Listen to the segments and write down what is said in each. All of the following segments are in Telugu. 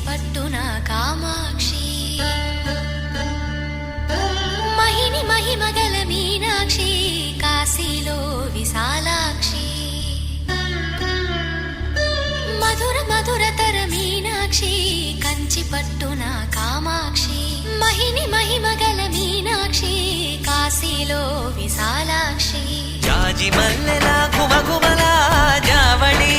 పట్టున కామాక్షి మహిని మహిమగల మీనాక్షి కాశీలో విశాలాక్షి మధుర మధురతర మీనాక్షి కంచి పట్టున కామాక్షి మహిని మహిమగల మీనాక్షి కాశీలో విశాలాక్షి జాజి మల్లెల గుమగుమల జావళి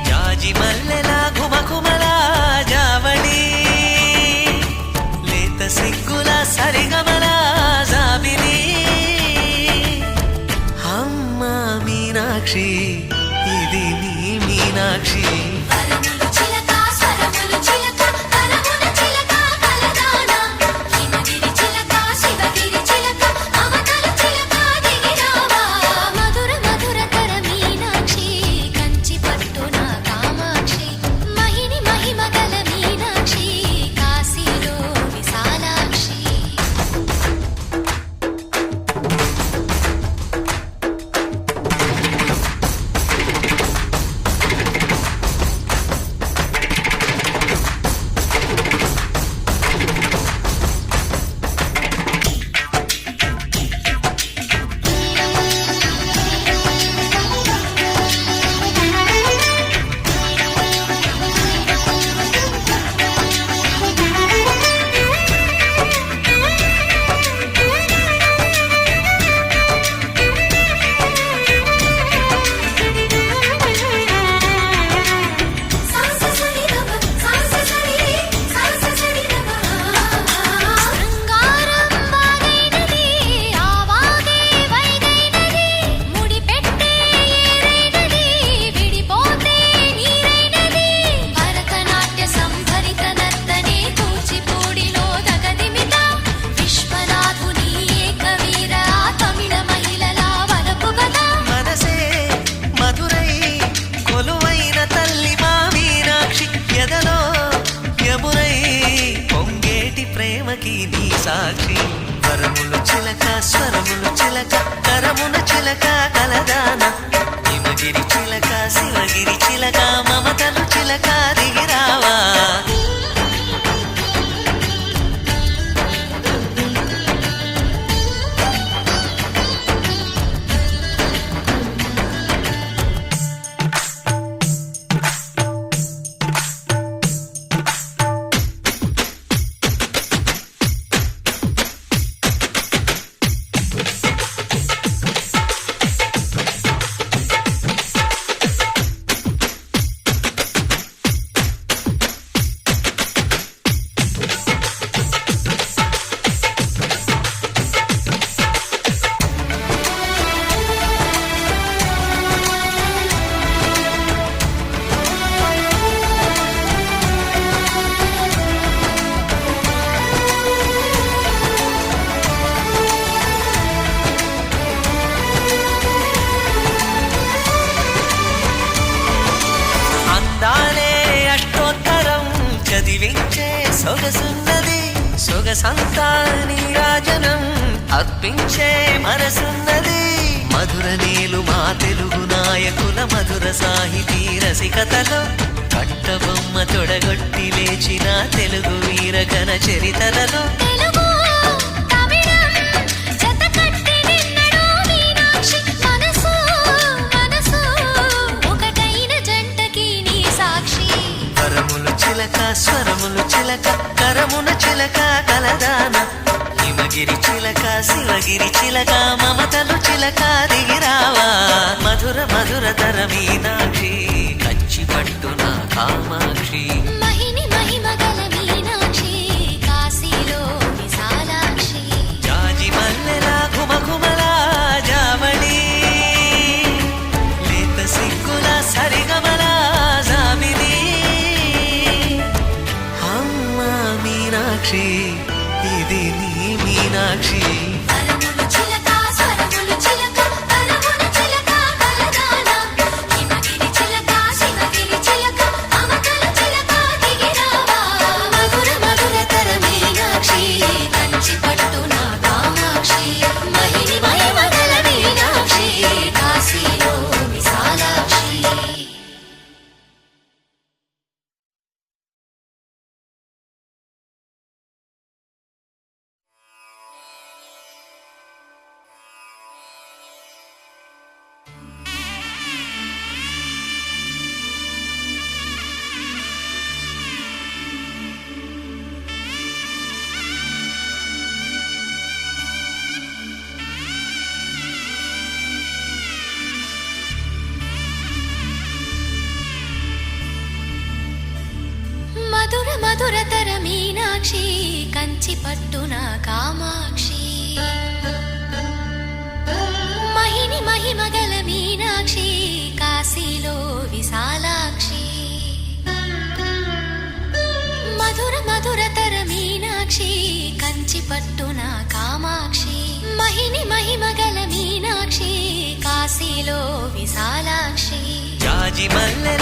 జాజి మల్లెల గుమగుమల జావళి లేత సిగ్గుల సరిగమల జాబిలి అమ్మ మీనాక్షి ఇది నీ మీనాక్షి సాక్షి వరములు చిలక స్వరములు చిలక కరమున చిలక కలదాన హిమగిరి చిలక శివగిరి చిలక మమతలు చిలక దిగిరావా సొగసున్నది సొగసంతా నీరాజనం అర్పించే మనసున్నది మధుర నీలు మా తెలుగు నాయకుల మధుర సాహితీ రసికతలో కట్టబొమ్మ తొడగొట్టి లేచిన తెలుగు వీరగణ చరితలలో స్వరములు చిలక కరమున చిలక కలదాన హిమగిరి చిలక శివగిరి చిలక మమతలు చిలక దిగిరావా మధుర మధుర తర మీనాక్షి కంచి పట్టున కామాక్షి మహిని మహిమగల మీనాక్షి కాశీలో విశాలాక్షి జాజి మల్లెల గుమగుమల జావళి లేత సిగ్గుల సరిగమల జాబిలి మీనాక్షి ఇది నీ మీనాక్షి మధుర మధురతర మీనాక్షి కంచి పట్టున కామాక్షి మహిని మహిమగల మీనాక్షి కాశీలో విశాలాక్షి మధుర మధురతర మీనాక్షి కంచి పట్టున కామాక్షి మహిని మహిమగల మీనాక్షి కాశీలో విశాలాక్షి జాజి మల్లె